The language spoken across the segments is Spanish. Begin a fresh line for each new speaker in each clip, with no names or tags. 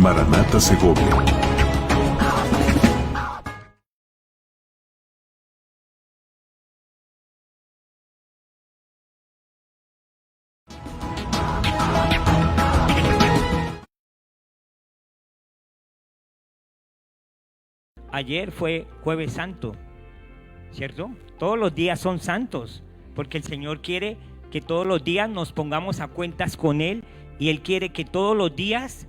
Maranata Segovia.
Ayer fue Jueves Santo, ¿cierto? Todos los días son santos, porque el Señor quiere que todos los días nos pongamos a cuentas con Él, y Él quiere que todos los días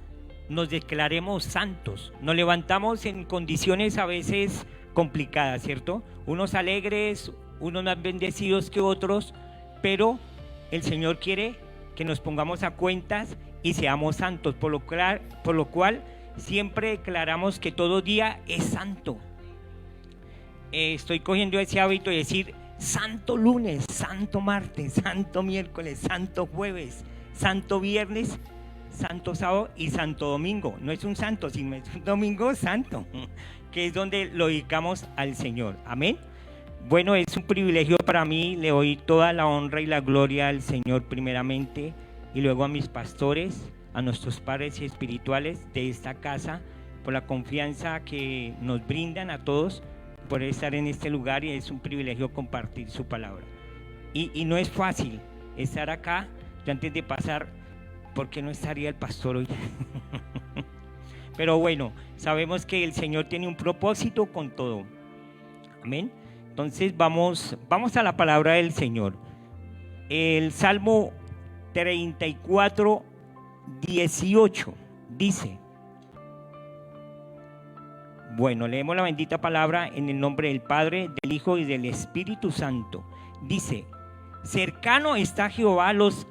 nos declaremos santos. Nos levantamos en condiciones a veces complicadas, ¿cierto? Unos alegres, unos más bendecidos que otros, pero el Señor quiere que nos pongamos a cuentas y seamos santos, por lo cual siempre declaramos que todo día es santo. Estoy cogiendo ese hábito de decir santo lunes, santo martes, santo miércoles, santo jueves, santo viernes, santo sábado y santo domingo. No es un santo, sino es un domingo santo, que es donde lo dedicamos al Señor. Amén. Bueno, es un privilegio para mí. Le doy toda la honra y la gloria al Señor primeramente, y luego a mis pastores, a nuestros padres espirituales de esta casa, por la confianza que nos brindan a todos por estar en este lugar, y es un privilegio compartir su palabra. Y no es fácil estar acá. Yo antes de pasar, ¿por qué no estaría el pastor hoy? Pero bueno, sabemos que el Señor tiene un propósito con todo. Amén. Entonces vamos a la palabra del Señor. El Salmo 34, 18 dice, bueno, leemos la bendita palabra en el nombre del Padre, del Hijo y del Espíritu Santo. Dice: cercano está Jehová a los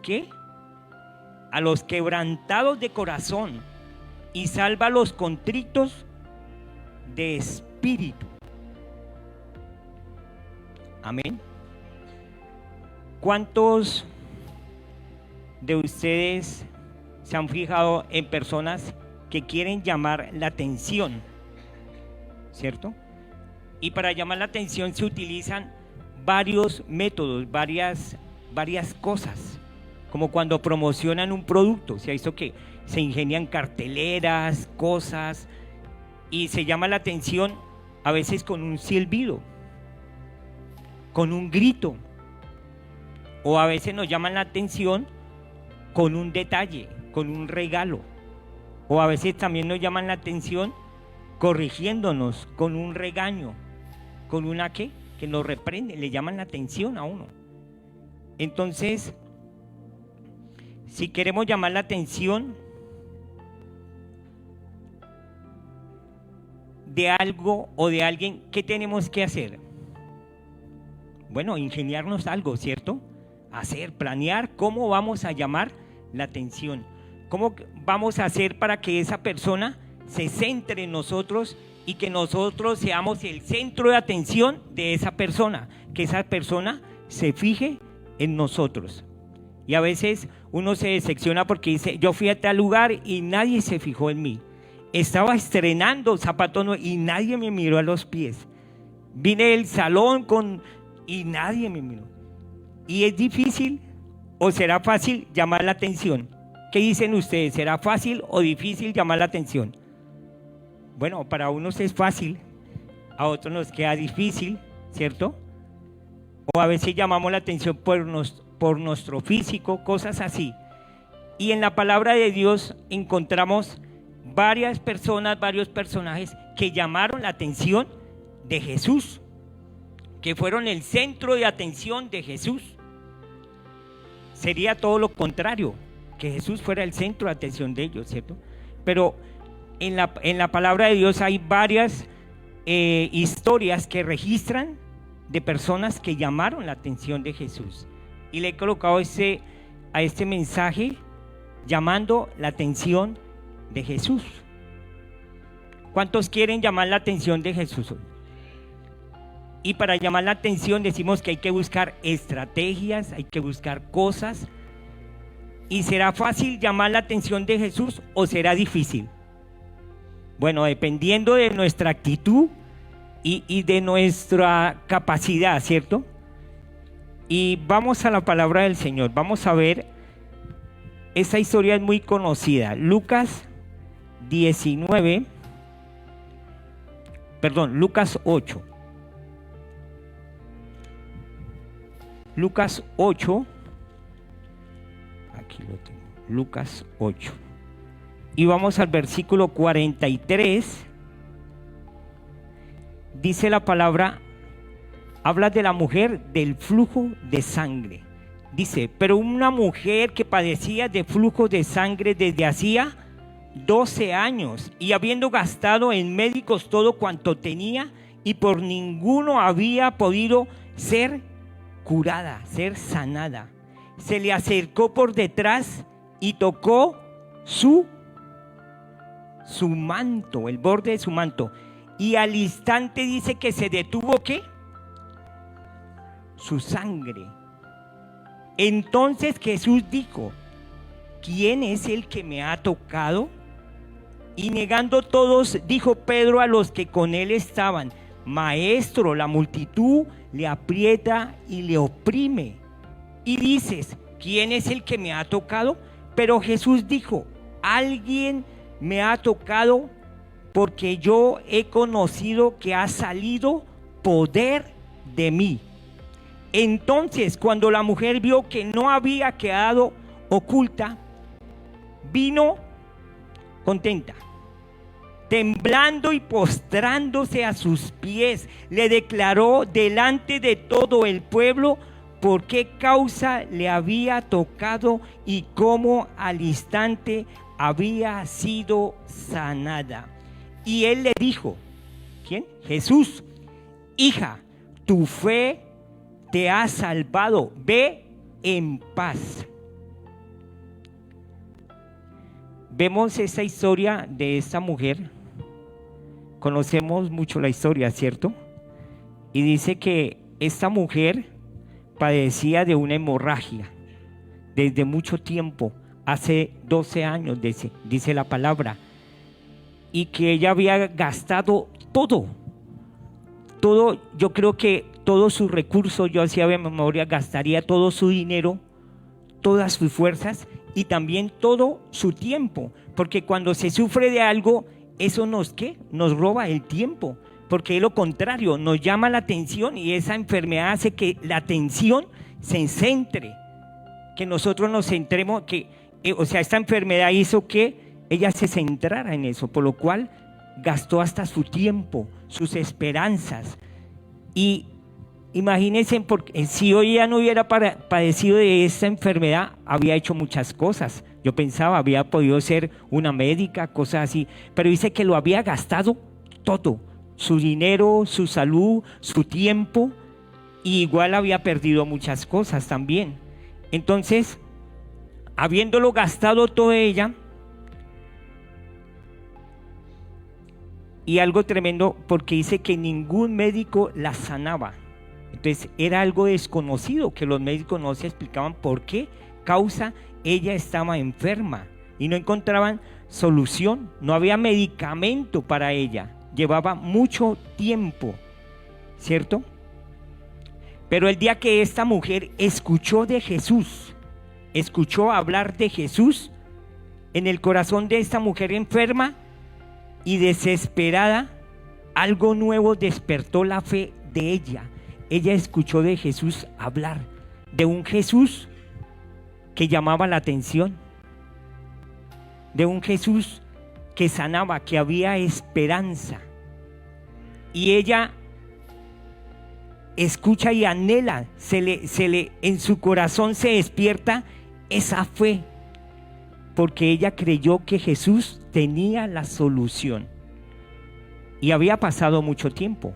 quebrantados de corazón, y salva a los contritos de espíritu. Amén. ¿Cuántos de ustedes se han fijado en personas que quieren llamar la atención, ¿cierto? Y para llamar la atención se utilizan varios métodos, varias cosas, como cuando promocionan un producto. Se ha visto que se ingenian carteleras, cosas, y se llama la atención a veces con un silbido, con un grito, o a veces nos llaman la atención con un detalle, con un regalo, o a veces también nos llaman la atención corrigiéndonos con un regaño, con una que nos reprende, le llaman la atención a uno. Entonces, si queremos llamar la atención de algo o de alguien, ¿qué tenemos que hacer? Bueno, ingeniarnos algo, ¿cierto? Planear cómo vamos a llamar la atención, cómo vamos a hacer para que esa persona se centre en nosotros y que nosotros seamos el centro de atención de esa persona, que esa persona se fije en nosotros. Y a veces uno se decepciona porque dice: yo fui a tal lugar y nadie se fijó en mí. Estaba estrenando zapatos nuevos y nadie me miró a los pies. Vine del salón y nadie me miró. ¿Y es difícil o será fácil llamar la atención? ¿Qué dicen ustedes? ¿Será fácil o difícil llamar la atención? Bueno, para unos es fácil, a otros nos queda difícil, ¿cierto? O a veces llamamos la atención por nuestro físico, cosas así. Y en la palabra de Dios encontramos varias personas, varios personajes que llamaron la atención de Jesús, que fueron el centro de atención de Jesús. Sería todo lo contrario, que Jesús fuera el centro de atención de ellos, ¿cierto? Pero en la palabra de Dios hay varias historias que registran de personas que llamaron la atención de Jesús. Y le he colocado a este mensaje llamando la atención de Jesús. ¿Cuántos quieren llamar la atención de Jesús hoy? Y para llamar la atención decimos que hay que buscar estrategias, hay que buscar cosas. ¿Y será fácil llamar la atención de Jesús o será difícil? Bueno, dependiendo de nuestra actitud y de nuestra capacidad, ¿cierto? Y vamos a la palabra del Señor. Vamos a ver, esta historia es muy conocida. Lucas 19, perdón, Lucas 8. Lucas 8, aquí lo tengo, Lucas 8. Y vamos al versículo 43. Dice la palabra, habla de la mujer del flujo de sangre. Dice, pero una mujer que padecía de flujo de sangre desde hacía 12 años y habiendo gastado en médicos todo cuanto tenía y por ninguno había podido ser curada, ser sanada, se le acercó por detrás y tocó su manto, el borde de su manto, y al instante dice que se detuvo ¿qué? Su sangre. Entonces Jesús dijo, ¿quién es el que me ha tocado? Y negando todos, dijo Pedro a los que con él estaban, Maestro, la multitud le aprieta y le oprime. Y dices, ¿quién es el que me ha tocado? Pero Jesús dijo, alguien me ha tocado porque yo he conocido que ha salido poder de mí. Entonces, cuando la mujer vio que no había quedado oculta, vino contenta, temblando y postrándose a sus pies, le declaró delante de todo el pueblo por qué causa le había tocado y cómo al instante había sido sanada. Y él le dijo, ¿quién? Jesús, hija, tu fe te ha salvado, ve en paz. Vemos esa historia de esta mujer, conocemos mucho la historia, ¿cierto? Y dice que esta mujer padecía de una hemorragia desde mucho tiempo, hace 12 años, dice la palabra, y que ella había gastado todo, yo creo que todos sus recursos, yo hacía de memoria, gastaría todo su dinero, todas sus fuerzas y también todo su tiempo, porque cuando se sufre de algo, eso nos roba el tiempo, porque es lo contrario, nos llama la atención y esa enfermedad hace que la atención se centre, que nosotros nos centremos, esta enfermedad hizo que ella se centrara en eso, por lo cual gastó hasta su tiempo, sus esperanzas. Y imagínense, porque si hoy ya no hubiera padecido de esta enfermedad, había hecho muchas cosas. Yo pensaba, había podido ser una médica, cosas así, pero dice que lo había gastado todo, su dinero, su salud, su tiempo, y igual había perdido muchas cosas también. Entonces, habiéndolo gastado todo ella, y algo tremendo, porque dice que ningún médico la sanaba. Entonces era algo desconocido, que los médicos no se explicaban por qué causa ella estaba enferma y no encontraban solución, no había medicamento para ella, llevaba mucho tiempo, ¿cierto? Pero el día que esta mujer escuchó de Jesús, escuchó hablar de Jesús, en el corazón de esta mujer enferma y desesperada, algo nuevo despertó la fe de ella. Ella escuchó de Jesús hablar, de un Jesús que llamaba la atención, de un Jesús que sanaba, que había esperanza. Y ella escucha y anhela, en su corazón se despierta esa fe, porque ella creyó que Jesús tenía la solución. Y había pasado mucho tiempo.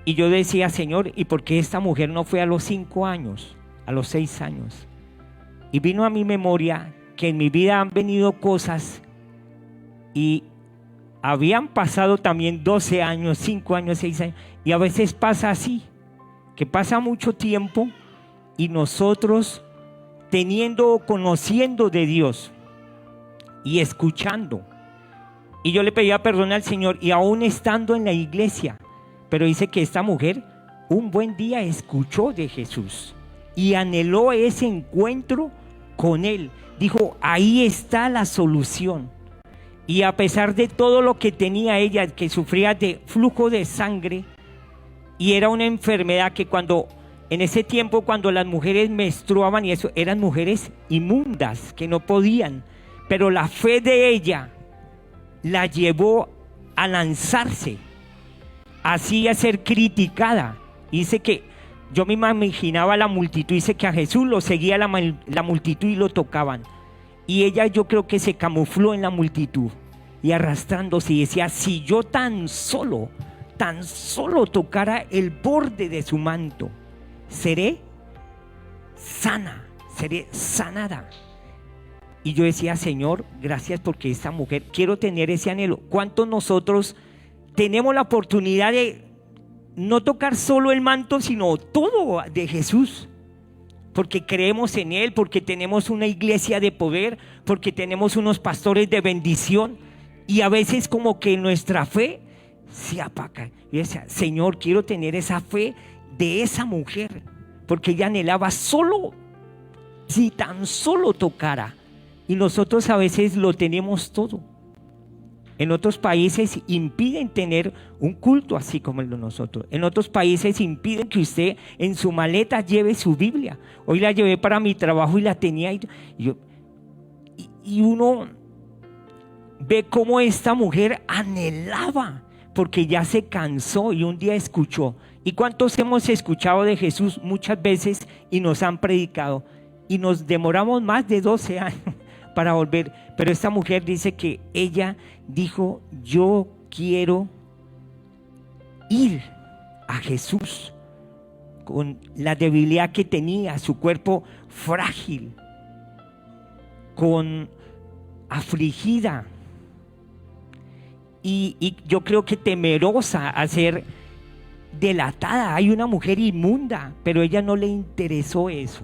Y yo decía, Señor, ¿y por qué esta mujer no fue a los 5 años, a los 6 años? Y vino a mi memoria que en mi vida han venido cosas y habían pasado también 12 años, 5 años, 6 años. Y a veces pasa así, que pasa mucho tiempo y nosotros conociendo de Dios y escuchando. Y yo le pedía perdón al Señor y aún estando en la iglesia, pero dice que esta mujer un buen día escuchó de Jesús y anheló ese encuentro con Él. Dijo, ahí está la solución. Y a pesar de todo lo que tenía ella, que sufría de flujo de sangre, y era una enfermedad que en ese tiempo cuando las mujeres menstruaban y eso, eran mujeres inmundas, que no podían, pero la fe de ella la llevó a lanzarse, así a ser criticada. Dice que yo me imaginaba la multitud, dice que a Jesús lo seguía la multitud y lo tocaban. Y ella, yo creo que se camufló en la multitud y arrastrándose, y decía: si yo tan solo tocara el borde de su manto, seré sana, seré sanada. Y yo decía: Señor, gracias, porque esta mujer, quiero tener ese anhelo. ¿Cuántos nosotros tenemos la oportunidad de no tocar solo el manto, sino todo de Jesús? Porque creemos en Él, porque tenemos una iglesia de poder, porque tenemos unos pastores de bendición, y a veces como que nuestra fe se apaga. Y decía: Señor, quiero tener esa fe de esa mujer, porque ella anhelaba solo, si tan solo tocara. Y nosotros a veces lo tenemos todo. En otros países impiden tener un culto así como el de nosotros. En otros países impiden que usted en su maleta lleve su Biblia. Hoy la llevé para mi trabajo y la tenía. Y uno ve cómo esta mujer anhelaba, porque ya se cansó y un día escuchó. ¿Y cuántos hemos escuchado de Jesús muchas veces y nos han predicado? Y nos demoramos más de 12 años para volver. Pero esta mujer dice que ella dijo: yo quiero ir a Jesús, con la debilidad que tenía, su cuerpo frágil, con afligida, y yo creo que temerosa a ser delatada. Hay una mujer inmunda, pero a ella no le interesó eso,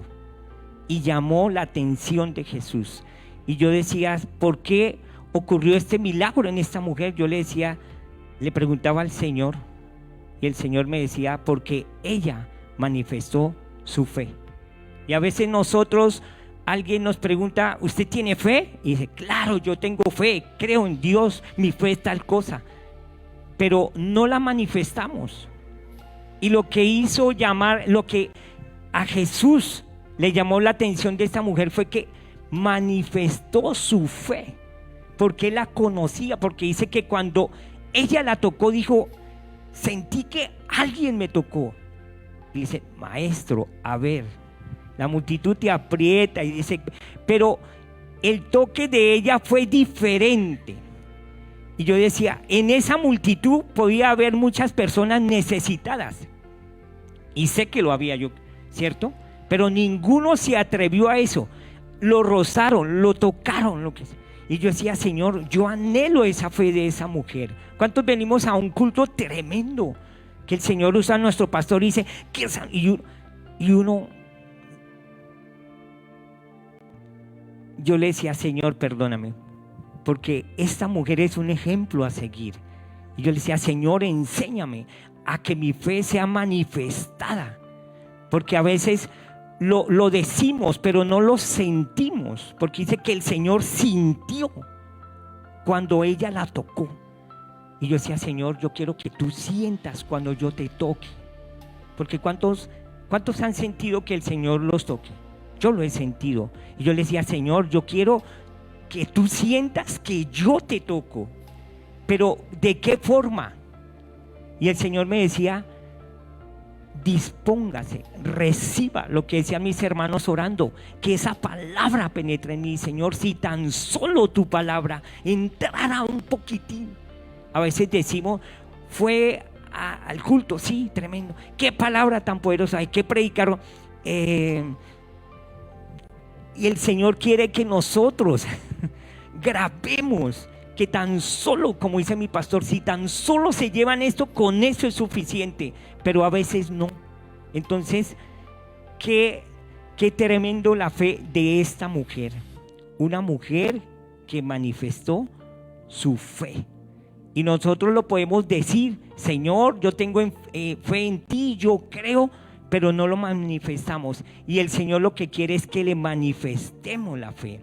y llamó la atención de Jesús. Y yo decía: ¿por qué ocurrió este milagro en esta mujer? Yo le preguntaba al Señor, y el Señor me decía: porque ella manifestó su fe. Y a veces nosotros, alguien nos pregunta: ¿usted tiene fe? Y dice: claro, yo tengo fe, creo en Dios, mi fe es tal cosa. Pero no la manifestamos. Y lo que a Jesús le llamó la atención de esta mujer fue que manifestó su fe, porque él la conocía, porque dice que cuando ella la tocó, dijo: sentí que alguien me tocó. Y dice: maestro, a ver, la multitud te aprieta, y dice, pero el toque de ella fue diferente. Y yo decía: en esa multitud podía haber muchas personas necesitadas, y sé que lo había yo, ¿cierto? Pero ninguno se atrevió a eso. Lo rozaron, lo tocaron, lo que sea. Y yo decía: Señor, yo anhelo esa fe de esa mujer. ¿Cuántos venimos a un culto tremendo que el Señor usa a nuestro pastor y dice y uno, yo le decía: Señor, perdóname, porque esta mujer es un ejemplo a seguir. Y yo le decía: Señor, enséñame a que mi fe sea manifestada, porque a veces lo decimos, pero no lo sentimos, porque dice que el Señor sintió cuando ella la tocó. Y yo decía: Señor, yo quiero que tú sientas cuando yo te toque, porque ¿cuántos han sentido que el Señor los toque? Yo lo he sentido. Y yo le decía: Señor, yo quiero que tú sientas que yo te toco, pero ¿de qué forma? Y el Señor me decía: dispóngase, reciba lo que decían mis hermanos orando, que esa palabra penetre en mí. Señor, si tan solo tu palabra entrara un poquitín. A veces decimos: fue al culto, sí, tremendo, qué palabra tan poderosa, hay que predicar. Y el Señor quiere que nosotros grabemos que tan solo, como dice mi pastor, si tan solo se llevan esto, con eso es suficiente, pero a veces no. Entonces, qué tremendo la fe de esta mujer, una mujer que manifestó su fe. Y nosotros lo podemos decir: Señor, yo tengo fe en ti, yo creo, pero no lo manifestamos. Y el Señor lo que quiere es que le manifestemos la fe.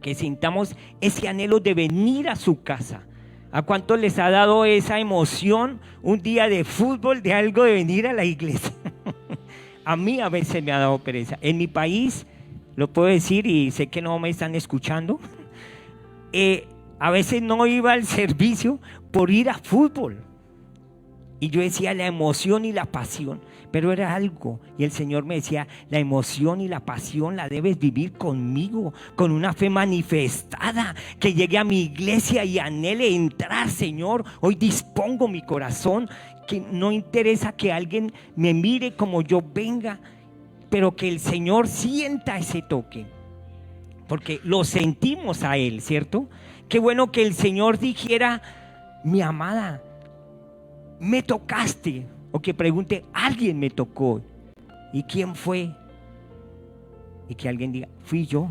que sintamos ese anhelo de venir a su casa. ¿A cuántos les ha dado esa emoción un día de fútbol, de algo, de venir a la iglesia? A mí a veces me ha dado pereza. En mi país, lo puedo decir y sé que no me están escuchando, a veces no iba al servicio por ir a fútbol. Y yo decía la emoción y la pasión, pero era algo. Y el Señor me decía, la emoción y la pasión la debes vivir conmigo, con una fe manifestada, que llegue a mi iglesia y anhele entrar, Señor. Hoy dispongo mi corazón, que no interesa que alguien me mire como yo venga, pero que el Señor sienta ese toque, porque lo sentimos a Él, ¿cierto? Qué bueno que el Señor dijera, mi amada, me tocaste, o que pregunte, alguien me tocó, ¿y quién fue? Y que alguien diga, fui yo.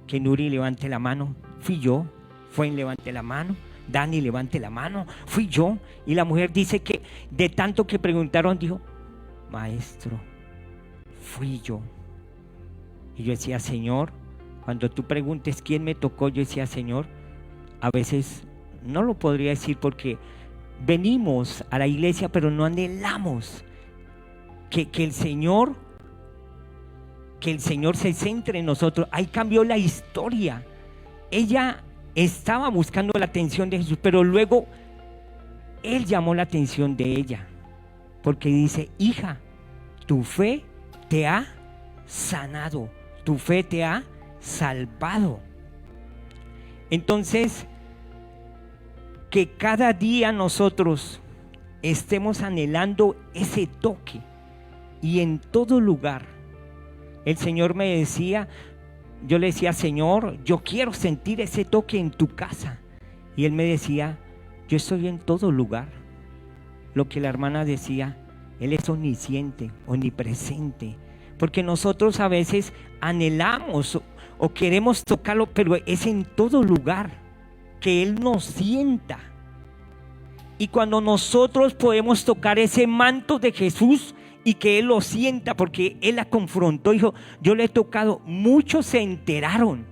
Que Nuri levante la mano, fui yo. Fuen levante la mano, Dani levante la mano, fui yo. Y la mujer dice que de tanto que preguntaron, dijo, maestro, fui yo. Y yo decía, Señor, cuando tú preguntes quién me tocó, yo decía, Señor, a veces no lo podría decir porque venimos a la iglesia, pero no anhelamos que el Señor se centre en nosotros. Ahí cambió la historia. Ella estaba buscando la atención de Jesús, pero luego Él llamó la atención de ella, porque dice, hija, tu fe te ha sanado, tu fe te ha salvado. Entonces, que cada día nosotros estemos anhelando ese toque, y en todo lugar. El Señor me decía, yo le decía, Señor, yo quiero sentir ese toque en tu casa. Y Él me decía, yo estoy en todo lugar. Lo que la hermana decía, Él es omnisciente, omnipresente. Porque nosotros a veces anhelamos o queremos tocarlo, pero es en todo lugar, que Él nos sienta. Y cuando nosotros podemos tocar ese manto de Jesús y que Él lo sienta, porque Él la confrontó, dijo, yo le he tocado, muchos se enteraron.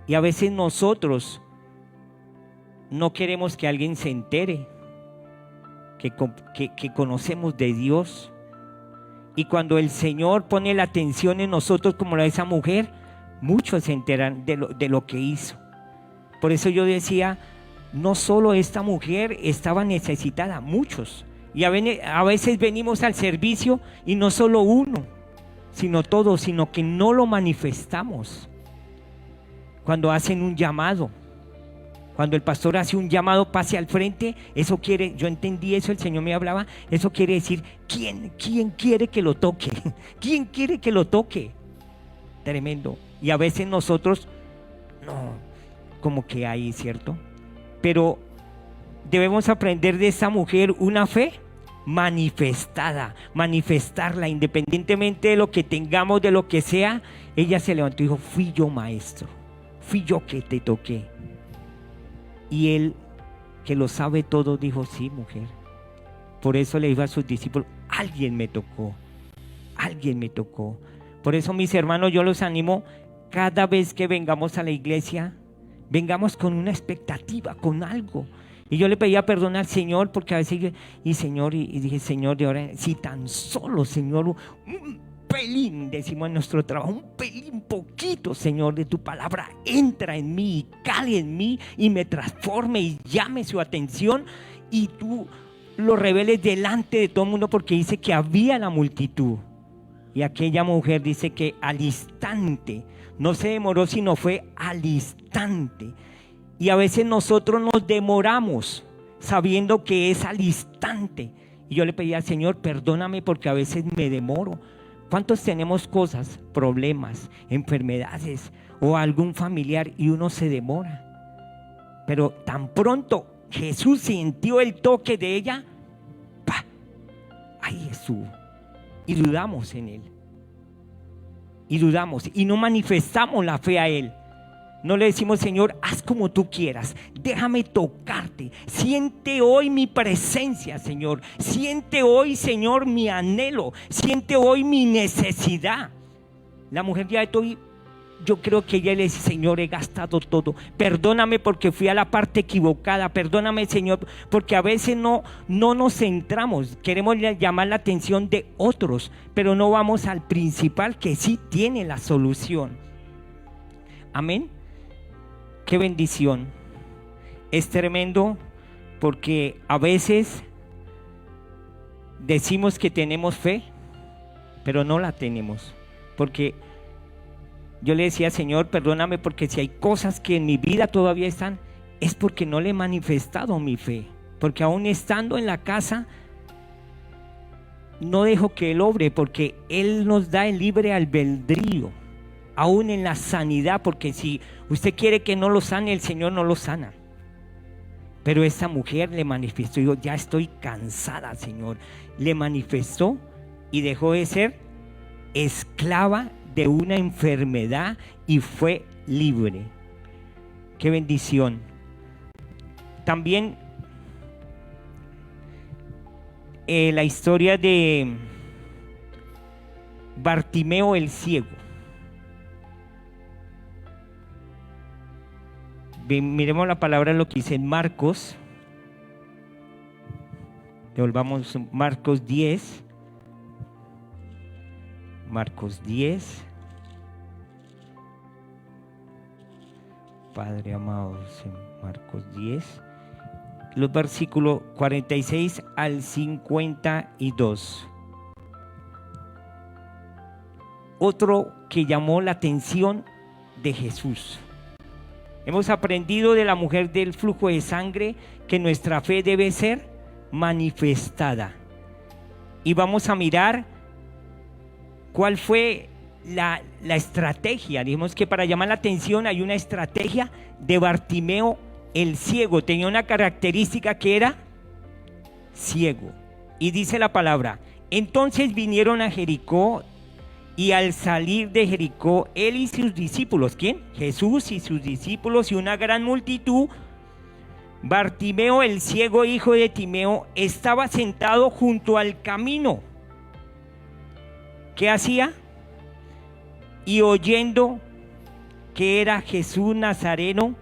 Y a veces nosotros no queremos que alguien se entere que conocemos de Dios. Y cuando el Señor pone la atención en nosotros, como la de esa mujer, muchos se enteran de lo que hizo. Por eso yo decía, no solo esta mujer estaba necesitada, muchos. Y a veces venimos al servicio y no solo uno, sino todos, sino que no lo manifestamos. Cuando hacen un llamado, cuando el pastor hace un llamado, pase al frente, eso quiere, yo entendí eso, el Señor me hablaba, eso quiere decir, ¿quién quiere que lo toque? ¿Quién quiere que lo toque? Tremendo. Y a veces nosotros, no, como que hay, ¿cierto? Pero debemos aprender de esa mujer una fe manifestada, manifestarla independientemente de lo que tengamos, de lo que sea. Ella se levantó y dijo, fui yo, maestro, fui yo que te toqué. Y Él, que lo sabe todo, dijo, sí, mujer. Por eso le dijo a sus discípulos, alguien me tocó, alguien me tocó. Por eso, mis hermanos, yo los animo, cada vez que vengamos a la iglesia, vengamos con una expectativa, con algo. Y yo le pedía perdón al Señor, porque a veces y dije, Señor, de ahora, si tan solo, Señor, un pelín, decimos en nuestro trabajo, un pelín poquito, Señor, de tu palabra entra en mí y cale en mí y me transforme y llame su atención y tú lo reveles delante de todo el mundo, porque dice que había la multitud. Y aquella mujer dice que al instante, no se demoró, sino fue al instante. Y a veces nosotros nos demoramos sabiendo que es al instante. Y yo le pedí al Señor, perdóname porque a veces me demoro. ¿Cuántos tenemos cosas, problemas, enfermedades o algún familiar y uno se demora? Pero tan pronto Jesús sintió el toque de ella, ¡pah! Ahí estuvo. Y dudamos en Él. Y dudamos y no manifestamos la fe a Él. No le decimos, Señor, haz como tú quieras, déjame tocarte, siente hoy mi presencia, Señor, siente hoy, Señor, mi anhelo, siente hoy mi necesidad. La mujer ya estoy yo creo que ella le dice: Señor, he gastado todo, perdóname porque fui a la parte equivocada, perdóname, Señor, porque a veces no nos centramos, queremos llamar la atención de otros, pero no vamos al principal que sí tiene la solución. Amén. Qué bendición. Es tremendo porque a veces decimos que tenemos fe, pero no la tenemos, porque yo le decía: Señor, perdóname porque si hay cosas que en mi vida todavía están, es porque no le he manifestado mi fe, porque aún estando en la casa no dejo que Él obre, porque Él nos da el libre albedrío, aún en la sanidad, porque si usted quiere que no lo sane, el Señor no lo sana. Pero esta mujer le manifestó: yo ya estoy cansada, Señor. Le manifestó y dejó de ser esclava de una enfermedad y fue libre. Qué bendición. También la historia de Bartimeo el ciego. Miremos la palabra, lo que dice en Marcos. Devolvamos Marcos 10. Marcos 10. Padre amado, en Marcos 10. Los versículos 46 al 52. Otro que llamó la atención de Jesús. Hemos aprendido de la mujer del flujo de sangre que nuestra fe debe ser manifestada. Y vamos a mirar cuál fue la estrategia. Dijimos que para llamar la atención hay una estrategia de Bartimeo el ciego. Tenía una característica que era ciego. Y dice la palabra: entonces vinieron a Jericó, y al salir de Jericó, él y sus discípulos, ¿quién? Jesús y sus discípulos y una gran multitud. Bartimeo el ciego, hijo de Timeo, estaba sentado junto al camino. ¿Qué hacía? Y oyendo que era Jesús Nazareno,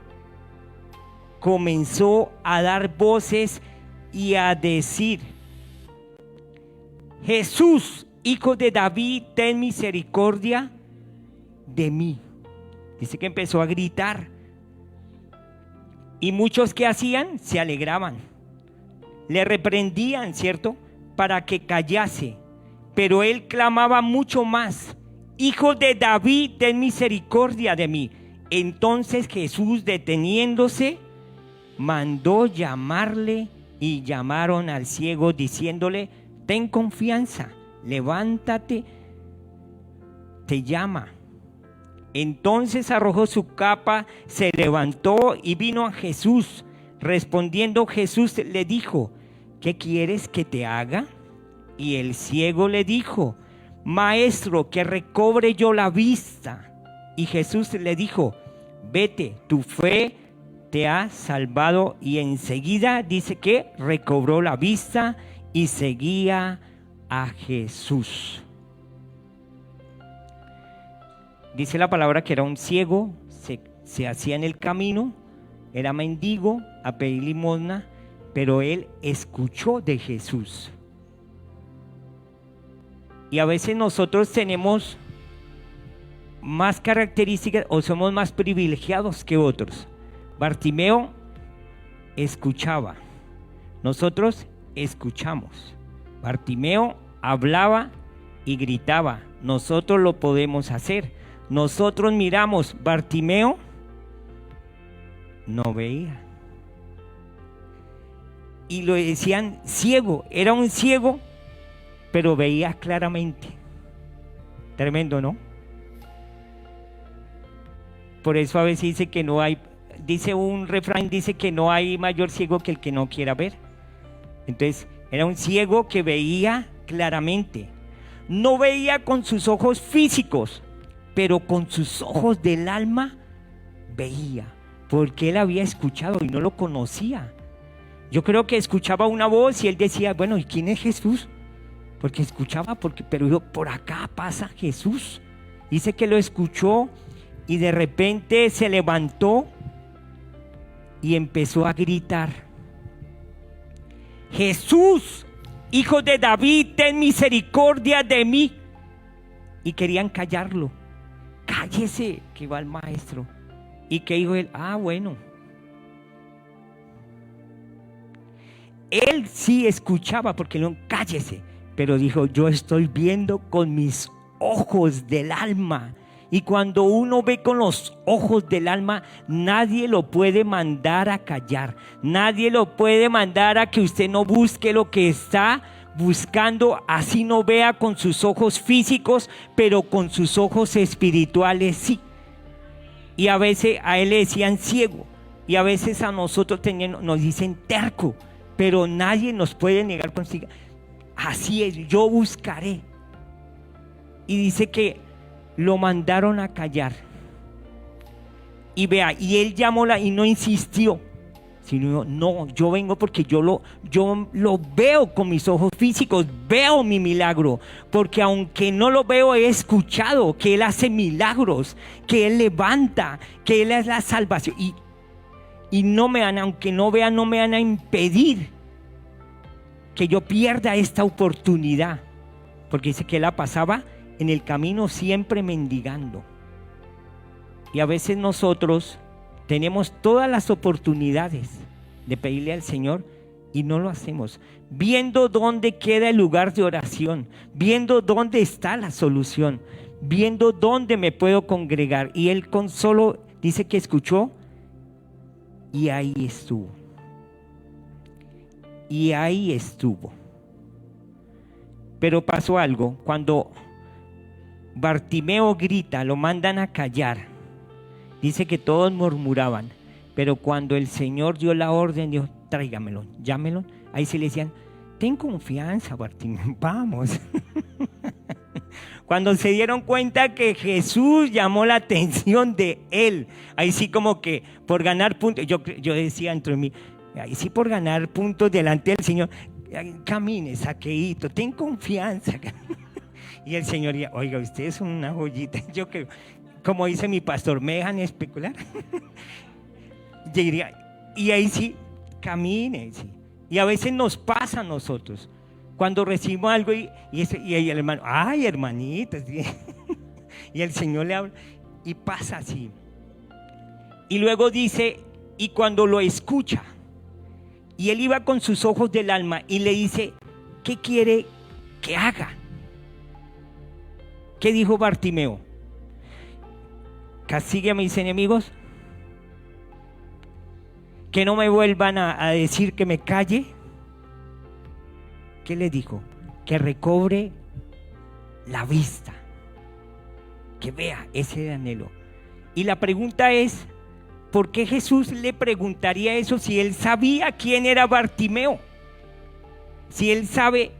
comenzó a dar voces y a decir: Jesús, Hijo de David, ten misericordia de mí. Dice que empezó a gritar. Y muchos que hacían, se alegraban. Le reprendían, ¿cierto?, para que callase. Pero él clamaba mucho más: Hijo de David, ten misericordia de mí. Entonces Jesús, deteniéndose, mandó llamarle, y llamaron al ciego diciéndole: ten confianza, levántate, te llama. Entonces arrojó su capa, se levantó y vino a Jesús. Respondiendo Jesús le dijo: ¿qué quieres que te haga? Y el ciego le dijo: Maestro, que recobre yo la vista. Y Jesús le dijo: vete, tu fe te ha salvado. Y enseguida dice que recobró la vista y seguía a Jesús. Dice la palabra que era un ciego, se hacía en el camino, era mendigo a pedir limosna, pero él escuchó de Jesús. Y a veces nosotros tenemos más características o somos más privilegiados que otros. Bartimeo escuchaba, nosotros escuchamos. Bartimeo hablaba y gritaba, nosotros lo podemos hacer. Nosotros miramos, Bartimeo no veía. Y lo decían ciego, era un ciego, pero veía claramente. Tremendo, ¿no? Por eso a veces dice que no hay, dice un refrán, dice que no hay mayor ciego que el que no quiera ver. Entonces, era un ciego que veía claramente. No veía con sus ojos físicos, pero con sus ojos del alma veía, porque él había escuchado y no lo conocía. Yo creo que escuchaba una voz y él decía: bueno, ¿y quién es Jesús? Porque escuchaba, pero yo, por acá pasa Jesús. Dice que lo escuchó y de repente se levantó y empezó a gritar: Jesús, Hijo de David, ten misericordia de mí. Y querían callarlo. Cállese, que va el maestro. ¿Y qué dijo él? Bueno. Él sí escuchaba porque no, cállese. Pero dijo: yo estoy viendo con mis ojos del alma. Y cuando uno ve con los ojos del alma, nadie lo puede mandar a callar. Nadie lo puede mandar a que usted no busque lo que está buscando, así no vea con sus ojos físicos, pero con sus ojos espirituales sí. Y a veces a él le decían ciego, y a veces a nosotros nos dicen terco, pero nadie nos puede negar consigo. Así es, yo buscaré. Y dice que lo mandaron a callar. Y vea, y él llamó y no insistió, sino: no, yo vengo porque yo lo veo con mis ojos físicos, veo mi milagro, porque aunque no lo veo, he escuchado que Él hace milagros, que Él levanta, que Él es la salvación. Y no me van, aunque no vean, no me van a impedir que yo pierda esta oportunidad, porque dice que Él la pasaba en el camino siempre mendigando. Y a veces nosotros tenemos todas las oportunidades de pedirle al Señor y no lo hacemos, viendo dónde queda el lugar de oración, viendo dónde está la solución, viendo dónde me puedo congregar. Y él con solo dice que escuchó y ahí estuvo. Y ahí estuvo. Pero pasó algo. Cuando Bartimeo grita, lo mandan a callar. Dice que todos murmuraban, pero cuando el Señor dio la orden, dijo: tráigamelo, llámelo. Ahí se le decían: ten confianza, Bartimeo, vamos. Cuando se dieron cuenta que Jesús llamó la atención de él, ahí sí como que por ganar puntos, yo decía dentro de mí, ahí sí por ganar puntos delante del Señor, camine, saqueíto, ten confianza. Y el Señor diría: oiga, usted es una joyita. Yo creo, como dice mi pastor, ¿me dejan especular? Y ahí sí, camine. Sí. Y a veces nos pasa a nosotros, cuando recibimos algo y el hermano: ay, hermanita. ¿Sí? Y el Señor le habla y pasa así. Y luego dice: y cuando lo escucha, y él iba con sus ojos del alma y le dice: ¿qué quiere que haga? ¿Qué dijo Bartimeo? ¿Castigue a mis enemigos? ¿Que no me vuelvan a decir que me calle? ¿Qué le dijo? Que recobre la vista, que vea ese anhelo. Y la pregunta es: ¿por qué Jesús le preguntaría eso si él sabía quién era Bartimeo? Si él sabe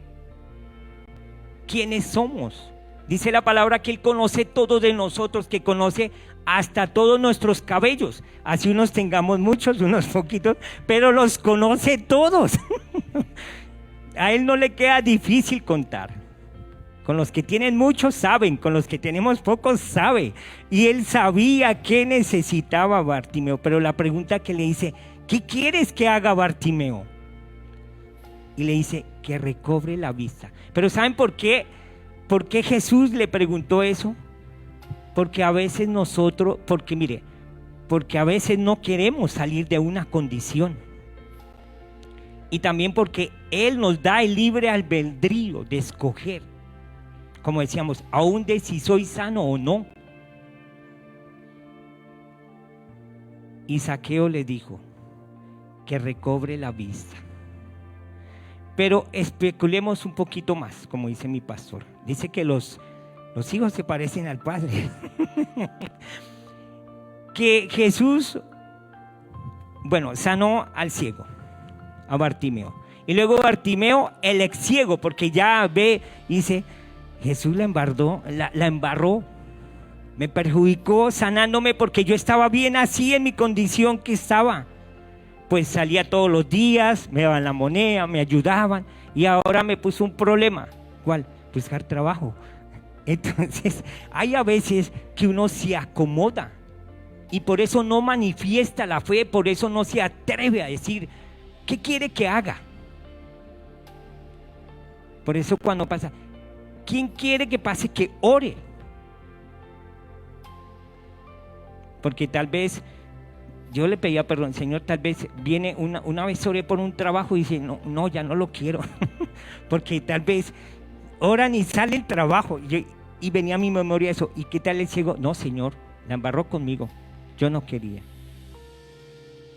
quiénes somos. Dice la palabra que él conoce todo de nosotros, que conoce hasta todos nuestros cabellos. Así unos tengamos muchos, unos poquitos, pero los conoce todos. A él no le queda difícil contar. Con los que tienen muchos saben, con los que tenemos pocos sabe. Y él sabía qué necesitaba Bartimeo. Pero la pregunta que le dice: ¿qué quieres que haga Bartimeo? Y le dice: que recobre la vista. Pero ¿saben por qué? ¿Por qué Jesús le preguntó eso? Porque a veces porque a veces no queremos salir de una condición. Y también porque Él nos da el libre albedrío de escoger, como decíamos, aún de si soy sano o no. Y Zaqueo le dijo que recobre la vista. Pero especulemos un poquito más, como dice mi pastor. Dice que los hijos se parecen al padre. Que Jesús, sanó al ciego, a Bartimeo. Y luego Bartimeo, el ex ciego, porque ya ve, dice: Jesús la embarró, me perjudicó sanándome porque yo estaba bien así en mi condición que estaba. Pues salía todos los días, me daban la moneda, me ayudaban, y ahora me puso un problema. ¿Cuál? Buscar trabajo. Entonces, hay a veces que uno se acomoda y por eso no manifiesta la fe, por eso no se atreve a decir, ¿qué quiere que haga? Por eso cuando pasa, ¿quién quiere que pase? Que ore. Porque tal vez, yo le pedía perdón, Señor, tal vez viene una vez oré por un trabajo y dice, no, ya no lo quiero. Porque tal vez oran y sale el trabajo. Y venía a mi memoria eso, ¿y qué tal el ciego? No, Señor, la embarró conmigo, yo no quería.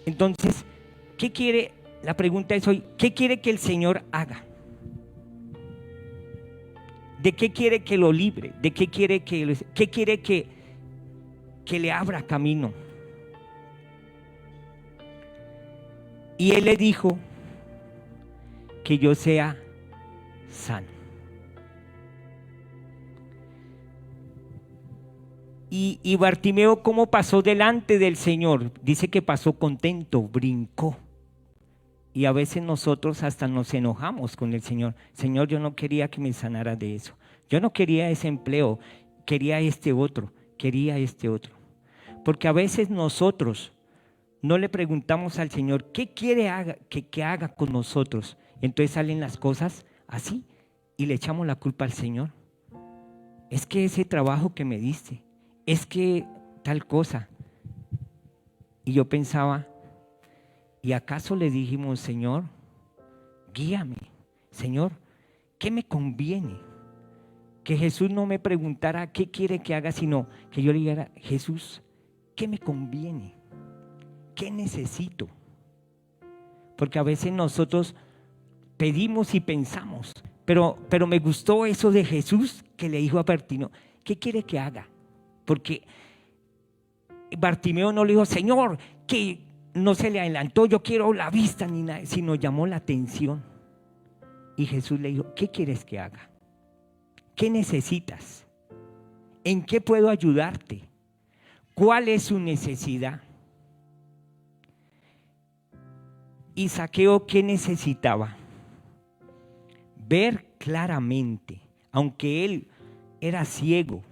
Entonces, ¿qué quiere? La pregunta es hoy, ¿qué quiere que el Señor haga? ¿De qué quiere que lo libre? ¿De qué quiere que le abra camino? Y Él le dijo que yo sea sano. Y Bartimeo, ¿cómo pasó delante del Señor? Dice que pasó contento, brincó. Y a veces nosotros hasta nos enojamos con el Señor. Señor, yo no quería que me sanara de eso. Yo no quería ese empleo, quería este otro. Porque a veces nosotros no le preguntamos al Señor, ¿qué quiere que haga con nosotros? Entonces salen las cosas así y le echamos la culpa al Señor. Es que ese trabajo que me diste, es que tal cosa. Y yo pensaba, ¿y acaso le dijimos, Señor, guíame? Señor, ¿qué me conviene? Que Jesús no me preguntara qué quiere que haga, sino que yo le dijera, Jesús, ¿qué me conviene? ¿Qué necesito? Porque a veces nosotros pedimos y pensamos, pero me gustó eso de Jesús que le dijo a Bartimeo, ¿qué quiere que haga? Porque Bartimeo no le dijo, Señor, que no se le adelantó, yo quiero la vista ni nada, sino llamó la atención. Y Jesús le dijo, ¿qué quieres que haga? ¿Qué necesitas? ¿En qué puedo ayudarte? ¿Cuál es su necesidad? Y Zaqueo, ¿qué necesitaba? Ver claramente, aunque él era ciego,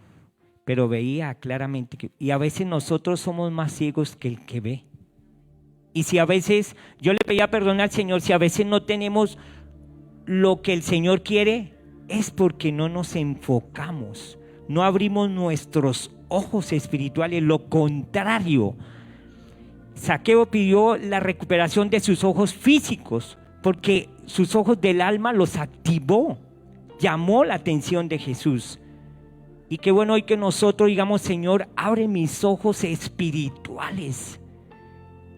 pero veía claramente. Y a veces nosotros somos más ciegos que el que ve. Y si a veces, yo le pedía perdón al Señor, si a veces no tenemos lo que el Señor quiere, es porque no nos enfocamos, no abrimos nuestros ojos espirituales. Lo contrario, Zaqueo pidió la recuperación de sus ojos físicos, porque sus ojos del alma los activó, llamó la atención de Jesús. Y qué bueno hoy que nosotros digamos, Señor, abre mis ojos espirituales,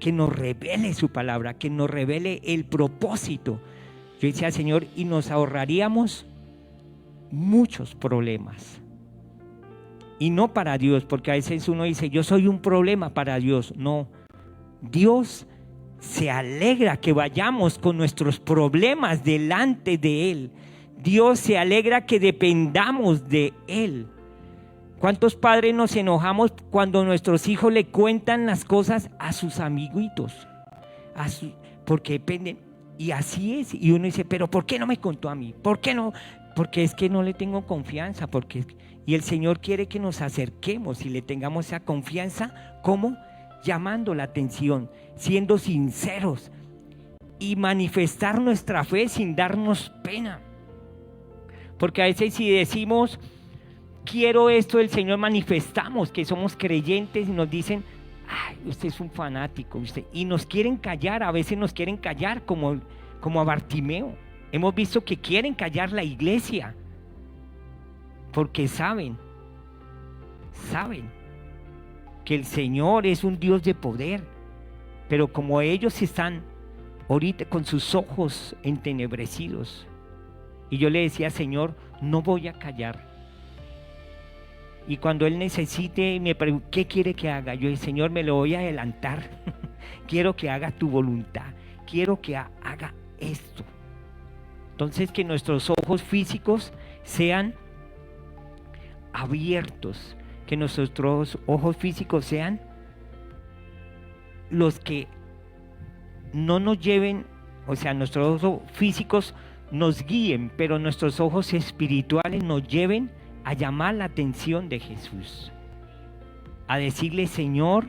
que nos revele su palabra, que nos revele el propósito. Yo decía, Señor, y nos ahorraríamos muchos problemas. Y no para Dios, porque a veces uno dice, yo soy un problema para Dios. No, Dios se alegra que vayamos con nuestros problemas delante de Él. Dios se alegra que dependamos de Él. ¿Cuántos padres nos enojamos cuando nuestros hijos le cuentan las cosas a sus amiguitos? Porque dependen. Y así es. Y uno dice, pero ¿por qué no me contó a mí? ¿Por qué no? Porque es que no le tengo confianza. Y el Señor quiere que nos acerquemos y le tengamos esa confianza. ¿Cómo? Llamando la atención, siendo sinceros y manifestar nuestra fe sin darnos pena. Porque a veces si decimos, quiero esto del Señor, manifestamos que somos creyentes y nos dicen, ay, usted es un fanático, y nos quieren callar. A veces nos quieren callar como a Bartimeo. Hemos visto que quieren callar la iglesia porque saben que el Señor es un Dios de poder, pero como ellos están ahorita con sus ojos entenebrecidos, y yo le decía, Señor, no voy a callar. Y cuando Él necesite, me pregunta, ¿qué quiere que haga? Yo dije, Señor, me lo voy a adelantar. Quiero que haga tu voluntad. Quiero que haga esto. Entonces, que nuestros ojos físicos sean abiertos. Que nuestros ojos físicos sean los que no nos lleven, o sea, nuestros ojos físicos nos guíen, pero nuestros ojos espirituales nos lleven a llamar la atención de Jesús, a decirle, Señor,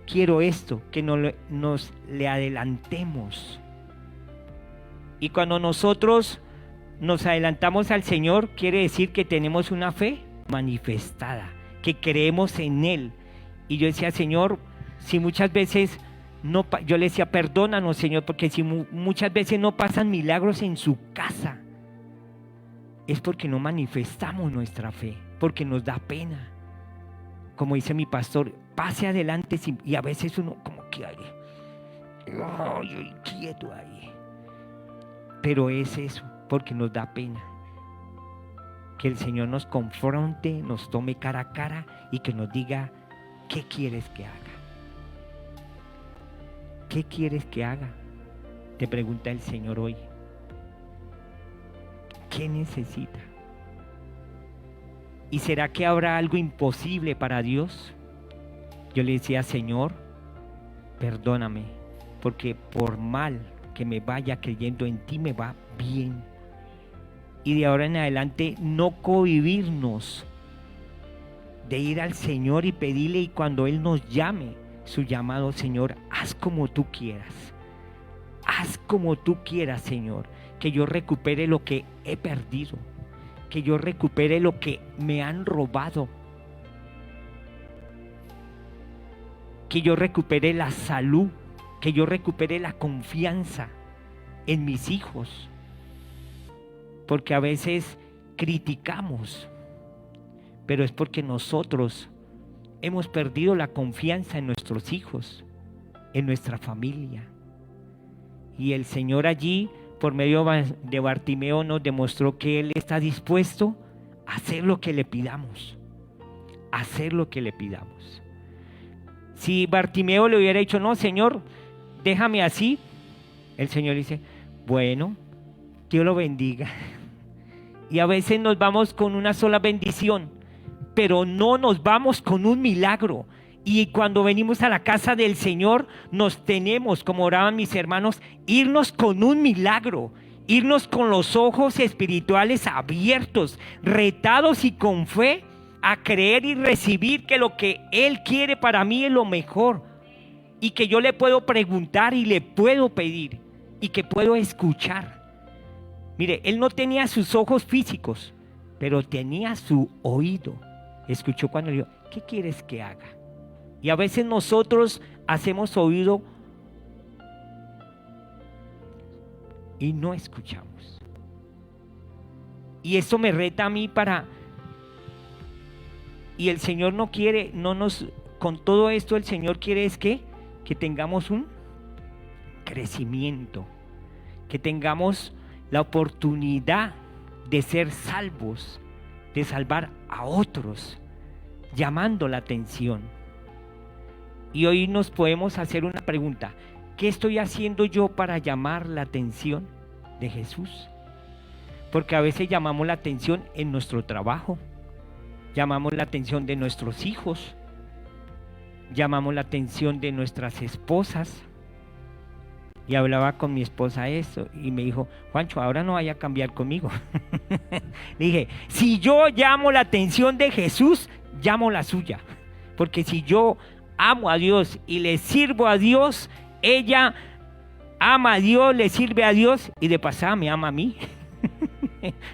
quiero esto, que nos le adelantemos. Y cuando nosotros nos adelantamos al Señor, quiere decir que tenemos una fe manifestada, que creemos en Él. Y yo decía, Señor, si muchas veces no, yo le decía, perdónanos, Señor, porque si muchas veces no pasan milagros en su casa, es porque no manifestamos nuestra fe, porque nos da pena. Como dice mi pastor, pase adelante, y a veces uno como que quieto ahí. Pero es eso, porque nos da pena. Que el Señor nos confronte, nos tome cara a cara y que nos diga, ¿qué quieres que haga? ¿Qué quieres que haga? Te pregunta el Señor hoy. ¿Qué necesita? ¿Y será que habrá algo imposible para Dios? Yo le decía, Señor, perdóname, porque por mal que me vaya creyendo en ti me va bien. Y de ahora en adelante no cohibirnos de ir al Señor y pedirle, y cuando Él nos llame, su llamado, Señor, haz como tú quieras. Haz como tú quieras, Señor, que yo recupere lo que he perdido, que yo recupere lo que me han robado, que yo recupere la salud, que yo recupere la confianza en mis hijos, porque a veces criticamos, pero es porque nosotros hemos perdido la confianza en nuestros hijos, en nuestra familia. Y el Señor allí, por medio de Bartimeo, nos demostró que Él está dispuesto a hacer lo que le pidamos, hacer lo que le pidamos. Si Bartimeo le hubiera dicho, no, Señor, déjame así, el Señor dice, bueno, Dios lo bendiga. Y a veces nos vamos con una sola bendición, pero no nos vamos con un milagro. Y cuando venimos a la casa del Señor, nos tenemos, como oraban mis hermanos, irnos con un milagro, irnos con los ojos espirituales abiertos, retados y con fe, a creer y recibir que lo que Él quiere para mí es lo mejor, y que yo le puedo preguntar y le puedo pedir, y que puedo escuchar. Mire, Él no tenía sus ojos físicos, pero tenía su oído. Escuchó cuando le dijo, ¿qué quieres que haga? Y a veces nosotros hacemos oído y no escuchamos. Y eso me reta a mí para... Y el Señor no quiere, con todo esto el Señor quiere es que tengamos un crecimiento, que tengamos la oportunidad de ser salvos, de salvar a otros, llamando la atención. Y hoy nos podemos hacer una pregunta: ¿qué estoy haciendo yo para llamar la atención de Jesús? Porque a veces llamamos la atención en nuestro trabajo, llamamos la atención de nuestros hijos, llamamos la atención de nuestras esposas. Y hablaba con mi esposa eso y me dijo, Juancho, ahora no vaya a cambiar conmigo. Le dije, si yo llamo la atención de Jesús, llamo la suya. Porque si yo amo a Dios y le sirvo a Dios, ella ama a Dios, le sirve a Dios y de pasada me ama a mí.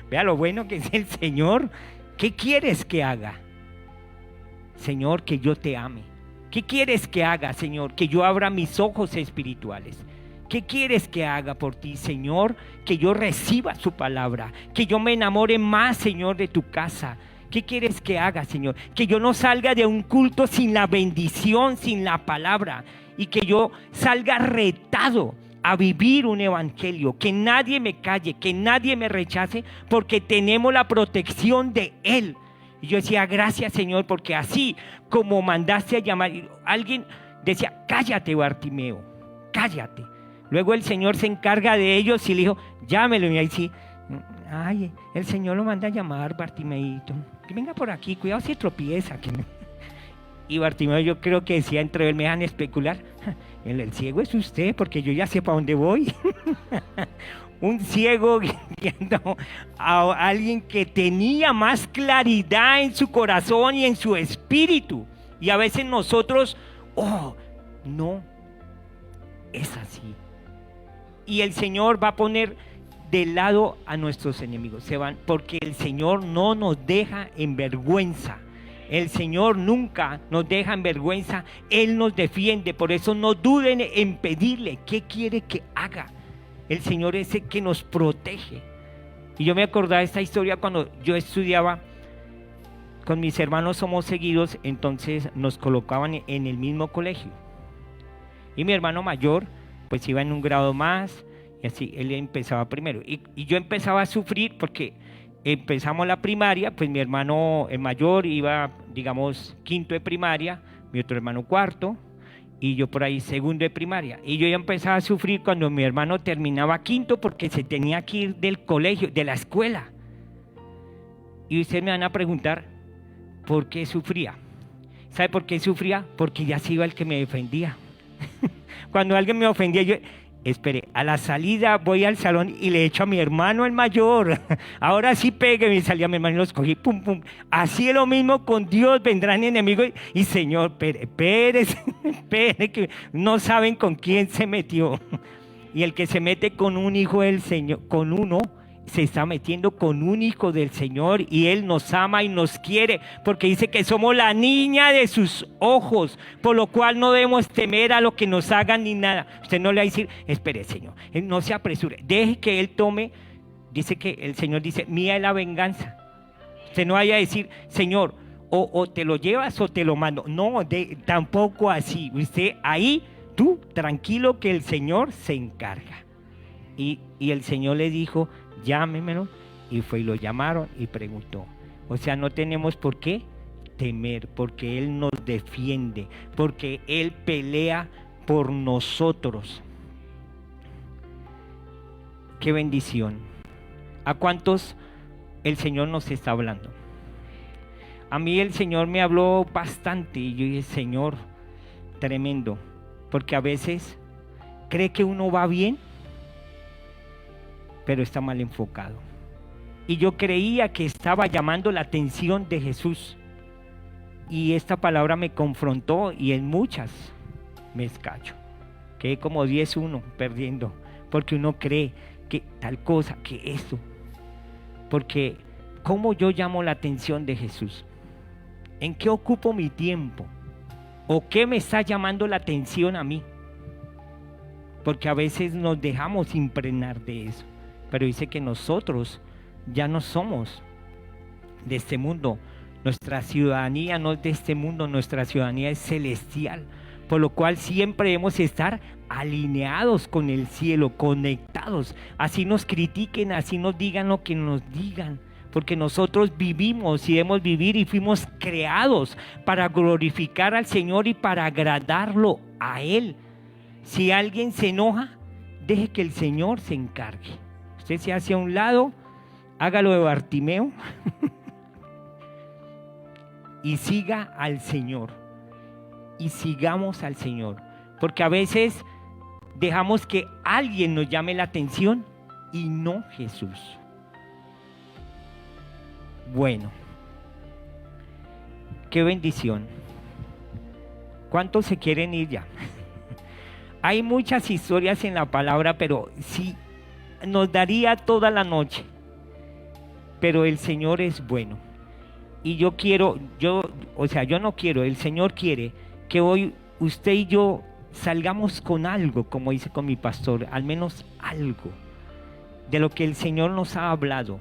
Vea lo bueno que es el Señor. ¿Qué quieres que haga? Señor, que yo te ame. ¿Qué quieres que haga, Señor? Que yo abra mis ojos espirituales. ¿Qué quieres que haga por ti, Señor? Que yo reciba su palabra, que yo me enamore más, Señor, de tu casa. ¿Qué quieres que haga, Señor? Que yo no salga de un culto sin la bendición, sin la palabra, y que yo salga retado a vivir un evangelio, que nadie me calle, que nadie me rechace, porque tenemos la protección de Él. Y yo decía, gracias, Señor, porque así como mandaste a llamar, alguien decía, cállate, Bartimeo, cállate. Luego el Señor se encarga de ellos y le dijo, llámelo. Y ahí sí, ay, el Señor lo manda a llamar, Bartimeito, que venga por aquí, cuidado si tropieza. Y Bartimeo, yo creo que decía entre él, me dejan especular, el ciego es usted, porque yo ya sé para dónde voy. Un ciego guiando a alguien que tenía más claridad en su corazón y en su espíritu. Y a veces nosotros, No, es así. Y el Señor va a poner de lado a nuestros enemigos. Se van, porque el Señor no nos deja en vergüenza. El Señor nunca nos deja en vergüenza. Él nos defiende. Por eso no duden en pedirle qué quiere que haga. El Señor es el que nos protege. Y yo me acordaba de esta historia cuando yo estudiaba. Con mis hermanos somos seguidos, entonces nos colocaban en el mismo colegio. Y mi hermano mayor pues iba en un grado más, y así él empezaba primero. Y yo empezaba a sufrir porque empezamos la primaria, pues mi hermano el mayor iba, digamos, quinto de primaria, mi otro hermano cuarto, y yo por ahí segundo de primaria. Y yo ya empezaba a sufrir cuando mi hermano terminaba quinto porque se tenía que ir del colegio, de la escuela. Y ustedes me van a preguntar, ¿por qué sufría? ¿Sabe por qué sufría? Porque ya se iba el que me defendía. Cuando alguien me ofendía, yo, espere, a la salida voy al salón y le echo a mi hermano el mayor. Ahora sí pegue, y salía mi hermano y los cogí, pum, pum. Así es lo mismo con Dios, vendrán enemigos y Señor, espere, que no saben con quién se metió. Y el que se mete con un hijo del Señor, con uno, se está metiendo con un hijo del Señor, y Él nos ama y nos quiere, porque dice que somos la niña de sus ojos, por lo cual no debemos temer a lo que nos hagan ni nada. Usted no le va a decir, espere Señor, no se apresure, deje que Él tome. Dice que el Señor dice, mía es la venganza. Usted no vaya a decir, Señor, o te lo llevas o te lo mando. No, tampoco así. Usted ahí, tú tranquilo, que el Señor se encarga. Y el Señor le dijo, llámemelo, y fue y lo llamaron y preguntó. O sea, no tenemos por qué temer, porque Él nos defiende, porque Él pelea por nosotros. Qué bendición. ¿A cuántos el Señor nos está hablando? A mí el Señor me habló bastante y yo dije, Señor, tremendo, porque a veces cree que uno va bien, pero está mal enfocado. Y yo creía que estaba llamando la atención de Jesús, y esta palabra me confrontó, y en muchas me escacho. Quedé como 10-1 perdiendo, porque uno cree que tal cosa, que esto. Porque ¿cómo yo llamo la atención de Jesús? ¿En qué ocupo mi tiempo? ¿O qué me está llamando la atención a mí? Porque a veces nos dejamos impregnar de eso. Pero dice que nosotros ya no somos de este mundo. Nuestra ciudadanía no es de este mundo, nuestra ciudadanía es celestial. Por lo cual siempre debemos estar alineados con el cielo, conectados. Así nos critiquen, así nos digan lo que nos digan. Porque nosotros vivimos y debemos vivir y fuimos creados para glorificar al Señor y para agradarlo a Él. Si alguien se enoja, deje que el Señor se encargue. Usted se hace a un lado, hágalo de Bartimeo y siga al Señor. Y sigamos al Señor. Porque a veces dejamos que alguien nos llame la atención y no Jesús. Bueno, qué bendición. ¿Cuántos se quieren ir ya? Hay muchas historias en la palabra, pero sí, nos daría toda la noche. Pero el Señor es bueno. Y yo no quiero, el Señor quiere que hoy usted y yo salgamos con algo, como dice con mi pastor, al menos algo de lo que el Señor nos ha hablado.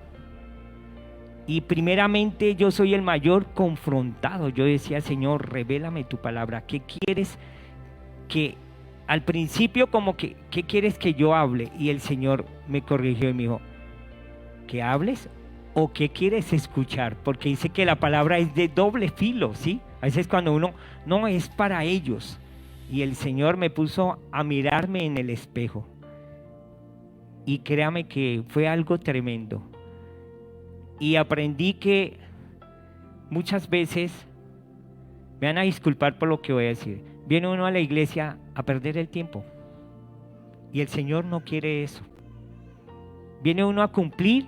Y primeramente yo soy el mayor confrontado. Yo decía, Señor, revélame tu palabra. ¿Qué quieres que al principio como que, qué quieres que yo hable? Y el Señor me corrigió y me dijo, ¿que hables o qué quieres escuchar? Porque dice que la palabra es de doble filo, ¿sí? A veces cuando uno no es para ellos. Y el Señor me puso a mirarme en el espejo. Y créame que fue algo tremendo. Y aprendí que muchas veces, me van a disculpar por lo que voy a decir, viene uno a la iglesia a perder el tiempo. Y el Señor no quiere eso. Viene uno a cumplir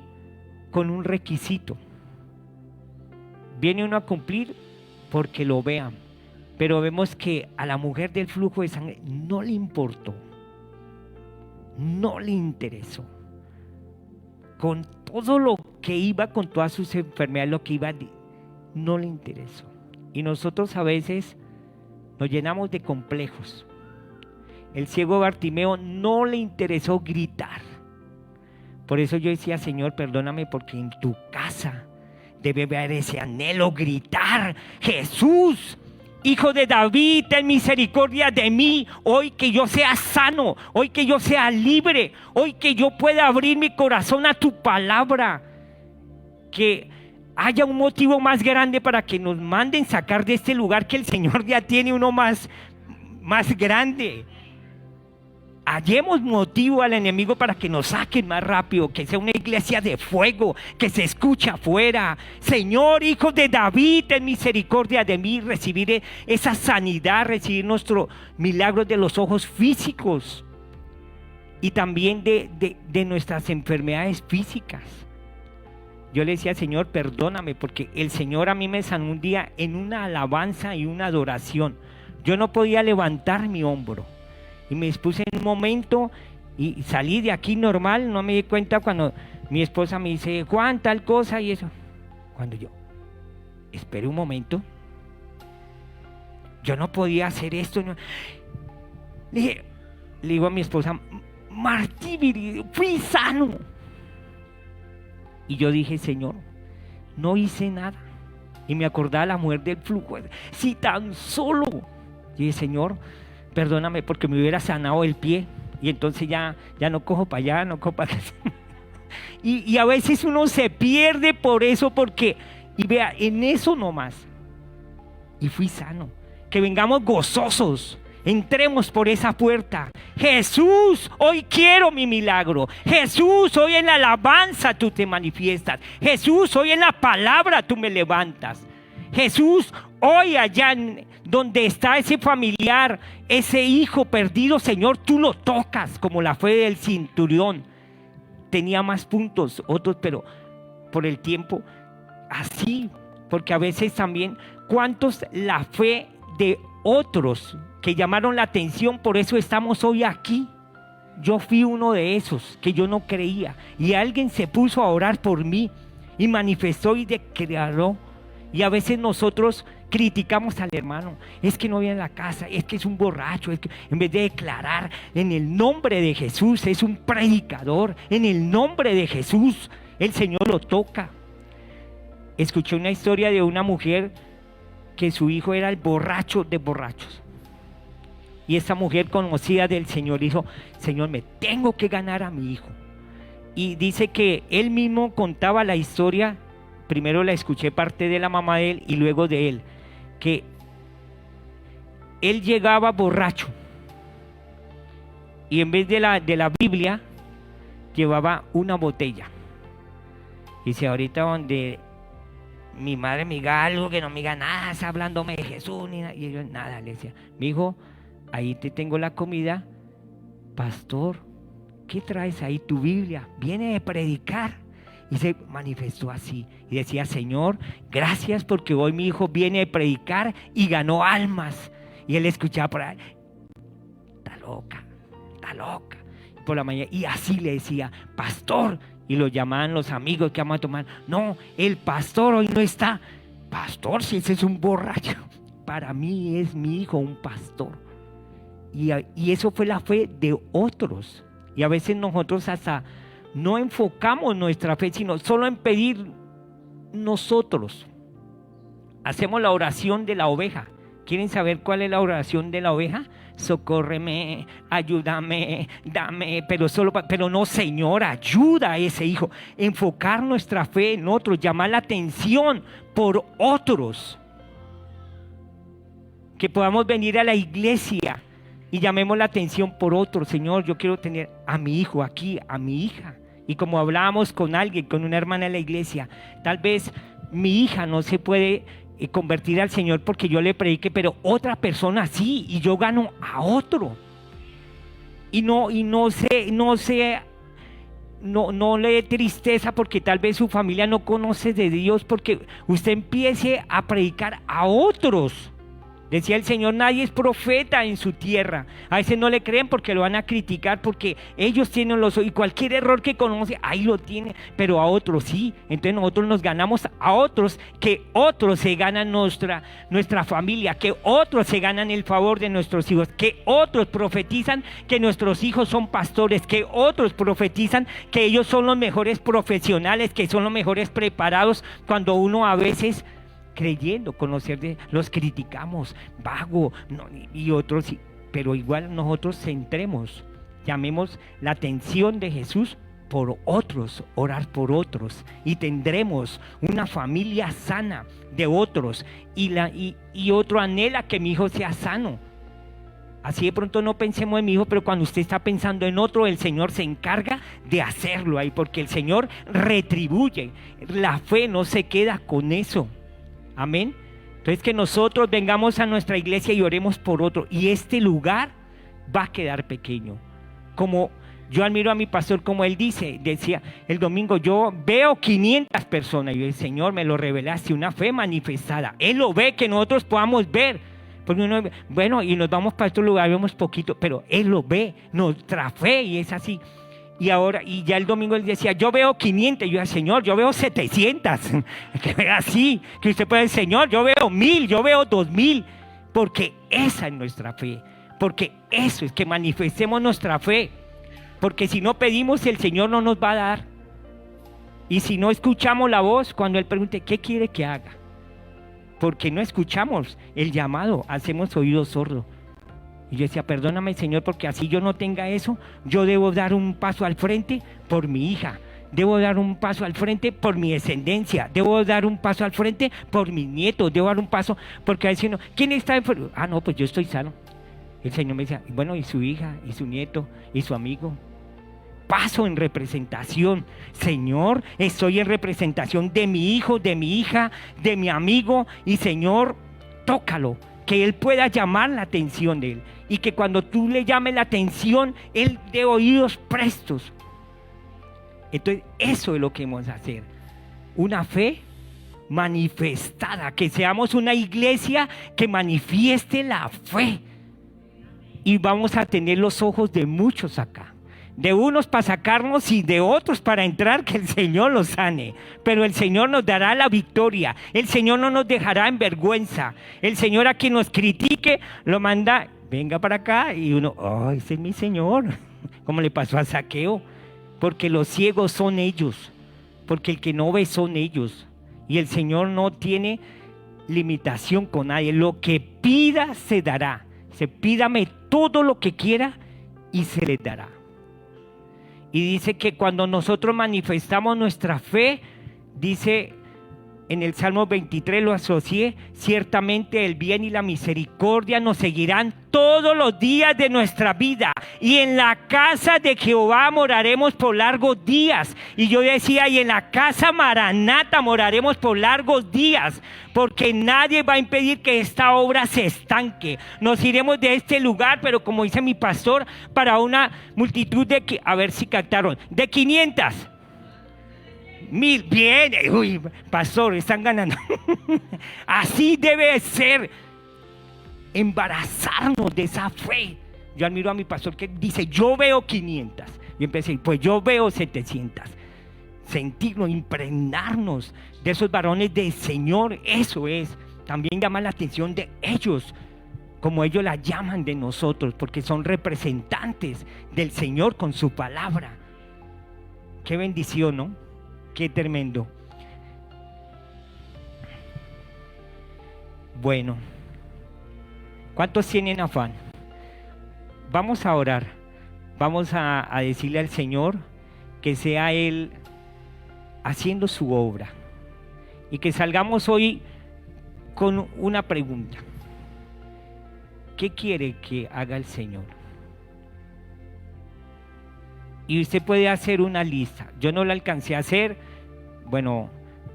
con un requisito. Viene uno a cumplir porque lo vean, Pero vemos que a la mujer del flujo de sangre no le importó, no le interesó. Con todo lo que iba, con todas sus enfermedades, lo que iba, no le interesó. Y nosotros a veces nos llenamos de complejos. El ciego Bartimeo no le interesó gritar. Por eso yo decía, Señor, perdóname, porque en tu casa debe haber ese anhelo, gritar: Jesús, Hijo de David, ten misericordia de mí. Hoy que yo sea sano, hoy que yo sea libre, hoy que yo pueda abrir mi corazón a tu palabra. Que haya un motivo más grande para que nos manden sacar de este lugar, que el Señor ya tiene uno más grande. Hallemos motivo al enemigo para que nos saquen más rápido, que sea una iglesia de fuego, que se escuche afuera. Señor, Hijo de David, ten misericordia de mí. Recibir esa sanidad, recibir nuestro milagro de los ojos físicos y también de nuestras enfermedades físicas. Yo le decía, Señor, perdóname, porque el Señor a mí me sanó un día en una alabanza y una adoración. Yo no podía levantar mi hombro. Y me expuse en un momento y salí de aquí normal. No me di cuenta cuando mi esposa me dice, Juan, tal cosa y eso. Cuando yo esperé un momento, yo no podía hacer esto. No. Le digo a mi esposa, Martí, fui sano. Y yo dije, Señor, no hice nada. Y me acordaba de la mujer del flujo. Si tan solo. Y dije, Señor, perdóname, porque me hubiera sanado el pie y entonces ya no cojo para allá, no cojo para acá. y a veces uno se pierde por eso, porque, y vea, en eso nomás, y fui sano. Que vengamos gozosos, entremos por esa puerta. Jesús, hoy quiero mi milagro. Jesús, hoy en la alabanza tú te manifiestas. Jesús, hoy en la palabra tú me levantas. Jesús, hoy allá donde está ese familiar, ese hijo perdido, Señor, tú lo tocas, como la fe del centurión. Tenía más puntos, otros, pero por el tiempo, así, porque a veces también, ¿cuántos la fe de otros que llamaron la atención? Por eso estamos hoy aquí. Yo fui uno de esos que yo no creía, y alguien se puso a orar por mí y manifestó y declaró. Y a veces nosotros criticamos al hermano, es que no viene a la casa, es que es un borracho, es que en vez de declarar en el nombre de Jesús, es un predicador, en el nombre de Jesús el Señor lo toca. Escuché una historia de una mujer que su hijo era el borracho de borrachos, y esa mujer conocida del Señor dijo, Señor, me tengo que ganar a mi hijo. Y dice que él mismo contaba la historia. Primero la escuché parte de la mamá de él y luego de él, que él llegaba borracho y en vez de la Biblia llevaba una botella. Dice, ahorita donde mi madre me diga algo, que no me diga nada, está hablándome de Jesús ni nada. Y yo nada, le decía, mi hijo, ahí te tengo la comida. Pastor, ¿qué traes ahí? Tu Biblia, viene de predicar. Y se manifestó así y decía, Señor, gracias porque hoy mi hijo viene a predicar y ganó almas. Y él escuchaba por ahí, está loca. Por la mañana, y así le decía, pastor, y lo llamaban los amigos que vamos a tomar. No, el pastor hoy no está. Pastor, si ese es un borracho. Para mí es mi hijo un pastor. Y eso fue la fe de otros. Y a veces nosotros hasta no enfocamos nuestra fe, sino solo en pedir nosotros. Hacemos la oración de la oveja. ¿Quieren saber cuál es la oración de la oveja? Socórreme, ayúdame, dame, pero no, Señor, ayuda a ese hijo. Enfocar nuestra fe en otros, llamar la atención por otros. Que podamos venir a la iglesia y llamemos la atención por otros. Señor, yo quiero tener a mi hijo aquí, a mi hija. Y como hablábamos con alguien, con una hermana en la iglesia, tal vez mi hija no se puede convertir al Señor porque yo le predique, pero otra persona sí, y yo gano a otro. Y no le dé tristeza porque tal vez su familia no conoce de Dios, porque usted empiece a predicar a otros Decía el Señor, nadie es profeta en su tierra. A veces no le creen porque lo van a criticar, porque ellos tienen los ojos, y cualquier error que conoce, ahí lo tiene, pero a otros sí. Entonces nosotros nos ganamos a otros, que otros se ganan nuestra familia, que otros se ganan el favor de nuestros hijos, que otros profetizan que nuestros hijos son pastores, que otros profetizan que ellos son los mejores profesionales, que son los mejores preparados, cuando uno a veces, creyendo conocer, los criticamos, vago, no, y otros, pero igual nosotros centremos, llamemos la atención de Jesús por otros, orar por otros, y tendremos una familia sana de otros, y otro anhela que mi hijo sea sano. Así de pronto no pensemos en mi hijo, pero cuando usted está pensando en otro, el Señor se encarga de hacerlo ahí, porque el Señor retribuye. La fe no se queda con eso. Amén. Entonces, que nosotros vengamos a nuestra iglesia y oremos por otro, y este lugar va a quedar pequeño. Como yo admiro a mi pastor, como él decía el domingo, yo veo 500 personas, y el Señor me lo revelaste, una fe manifestada. Él lo ve, que nosotros podamos ver, porque uno, bueno, y nos vamos para otro lugar, vemos poquito, pero Él lo ve, nuestra fe, y es así. Y ahora, y ya el domingo él decía, yo veo 500, y yo decía, Señor, yo veo 700, que vea así, que usted puede decir, Señor, yo veo 1000, yo veo 2000, porque esa es nuestra fe, porque eso es, que manifestemos nuestra fe, porque si no pedimos, el Señor no nos va a dar, y si no escuchamos la voz, cuando Él pregunte, ¿qué quiere que haga? Porque no escuchamos el llamado, hacemos oídos sordos. Y yo decía, perdóname, Señor, porque así yo no tenga eso, yo debo dar un paso al frente por mi hija, debo dar un paso al frente por mi descendencia, debo dar un paso al frente por mis nietos, debo dar un paso, porque a veces no, ¿quién está enfermo? Ah, no, pues yo estoy sano. El Señor me decía, bueno, y su hija, y su nieto, y su amigo. Paso en representación. Señor, estoy en representación de mi hijo, de mi hija, de mi amigo, y Señor, tócalo, que él pueda llamar la atención de él, y que cuando tú le llames la atención, él dé oídos prestos. Entonces eso es lo que hemos de hacer, una fe manifestada, que seamos una iglesia que manifieste la fe, y vamos a tener los ojos de muchos acá, de unos para sacarnos y de otros para entrar, que el Señor los sane, pero el Señor nos dará la victoria, el Señor no nos dejará en vergüenza, el Señor a quien nos critique lo manda, venga para acá, y uno, oh, ese es mi Señor, como le pasó a Zaqueo, porque los ciegos son ellos, porque el que no ve son ellos, y el Señor no tiene limitación con nadie, lo que pida se dará, pídame todo lo que quiera y se le dará. Y dice que cuando nosotros manifestamos nuestra fe, dice en el Salmo 23, lo asocié, ciertamente el bien y la misericordia nos seguirán todos los días de nuestra vida, y en la casa de Jehová moraremos por largos días. Y yo decía, y en la casa Maranata moraremos por largos días, porque nadie va a impedir que esta obra se estanque. Nos iremos de este lugar, pero como dice mi pastor, para una multitud de, a ver si captaron, de 500. 1000, bien, uy, pastor, están ganando. Así debe ser, embarazarnos de esa fe. Yo admiro a mi pastor que dice, yo veo 500. Y empecé, pues yo veo 700. Sentirnos, impregnarnos de esos varones del Señor, eso es. También llama la atención de ellos, como ellos la llaman de nosotros, porque son representantes del Señor con su palabra. Qué bendición, ¿no? Qué tremendo. Bueno, ¿cuántos tienen afán? Vamos a orar. Vamos a decirle al Señor que sea Él haciendo su obra, y que salgamos hoy con una pregunta: ¿qué quiere que haga el Señor? Y usted puede hacer una lista. Yo no la alcancé a hacer. Bueno,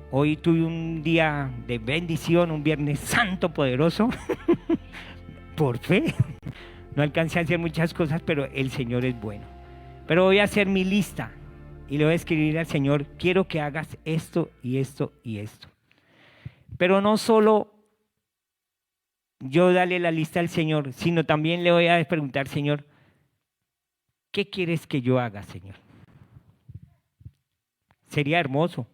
hoy tuve un día de bendición, un Viernes Santo poderoso, por fe. No alcancé a hacer muchas cosas, pero el Señor es bueno. Pero voy a hacer mi lista y le voy a escribir al Señor, quiero que hagas esto y esto y esto. Pero no solo yo darle la lista al Señor, sino también le voy a preguntar, Señor, ¿qué quieres que yo haga, Señor? Sería hermoso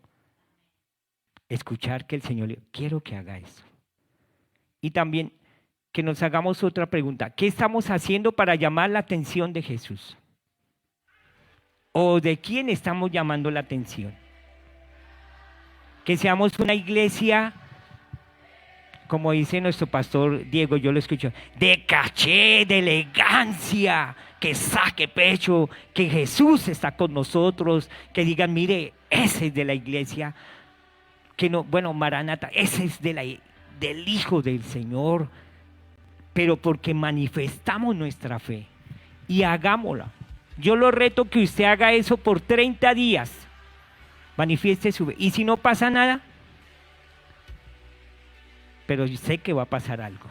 escuchar que el Señor le quiero que haga eso. Y también que nos hagamos otra pregunta. ¿Qué estamos haciendo para llamar la atención de Jesús? ¿O de quién estamos llamando la atención? Que seamos una iglesia, como dice nuestro pastor Diego, yo lo escucho, de caché, de elegancia, que saque pecho, que Jesús está con nosotros, que digan, mire, ese es de la iglesia, que no, bueno, Maranata, ese es del Hijo del Señor, pero porque manifestamos nuestra fe y hagámosla. Yo lo reto que usted haga eso por 30 días, manifieste su fe, y si no pasa nada, pero sé que va a pasar algo,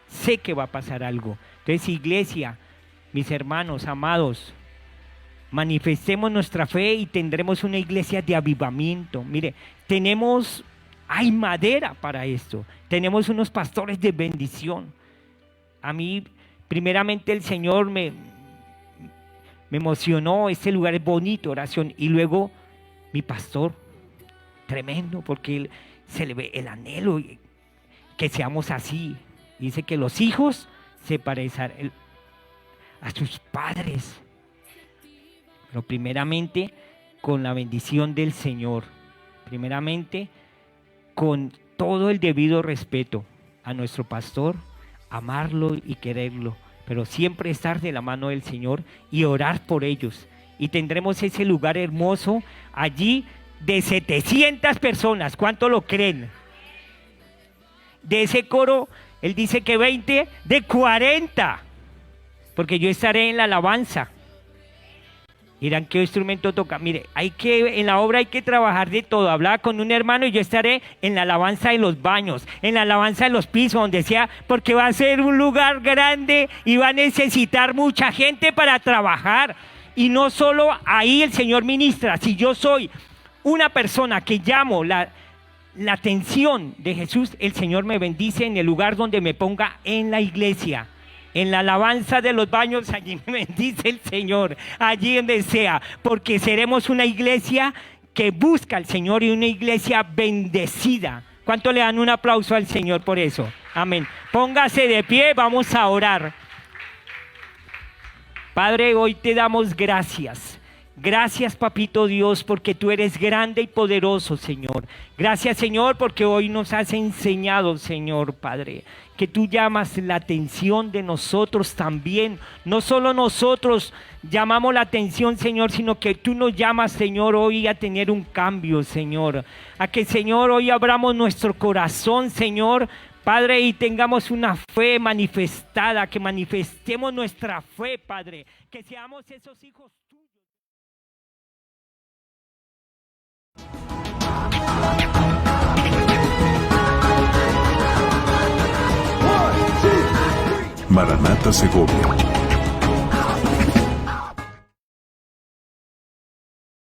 sé que va a pasar algo. Entonces, iglesia, mis hermanos amados, manifestemos nuestra fe y tendremos una iglesia de avivamiento. Mire, hay madera para esto, tenemos unos pastores de bendición. A mí, primeramente el Señor me emocionó, este lugar es bonito, oración, y luego mi pastor, tremendo, porque él, se le ve el anhelo, que seamos así. Dice que los hijos se parecen a sus padres, pero primeramente con la bendición del Señor, primeramente con todo el debido respeto a nuestro pastor, amarlo y quererlo, pero siempre estar de la mano del Señor y orar por ellos. Y tendremos ese lugar hermoso allí de 700 personas. ¿Cuánto lo creen? De ese coro, él dice que 20, de 40, porque yo estaré en la alabanza. Dirán, ¿qué instrumento toca? Mire, en la obra hay que trabajar de todo. Hablaba con un hermano y yo estaré en la alabanza de los baños, en la alabanza de los pisos, donde sea, porque va a ser un lugar grande y va a necesitar mucha gente para trabajar. Y no solo ahí el Señor ministra. Si yo soy una persona que llamo la atención de Jesús, el Señor me bendice en el lugar donde me ponga en la iglesia. En la alabanza de los baños, allí me bendice el Señor, allí donde sea, porque seremos una iglesia que busca al Señor y una iglesia bendecida. ¿Cuánto le dan un aplauso al Señor por eso? Amén. Póngase de pie, vamos a orar. Padre, hoy te damos gracias. Gracias, papito Dios, porque tú eres grande y poderoso, Señor. Gracias, Señor, porque hoy nos has enseñado, Señor, Padre, que tú llamas la atención de nosotros también. No solo nosotros llamamos la atención, Señor, sino que tú nos llamas, Señor, hoy a tener un cambio, Señor. A que, Señor, hoy abramos nuestro corazón, Señor, Padre, y tengamos una fe manifestada, que manifestemos nuestra fe, Padre, que seamos esos hijos tuyos.
Maranata Segovia.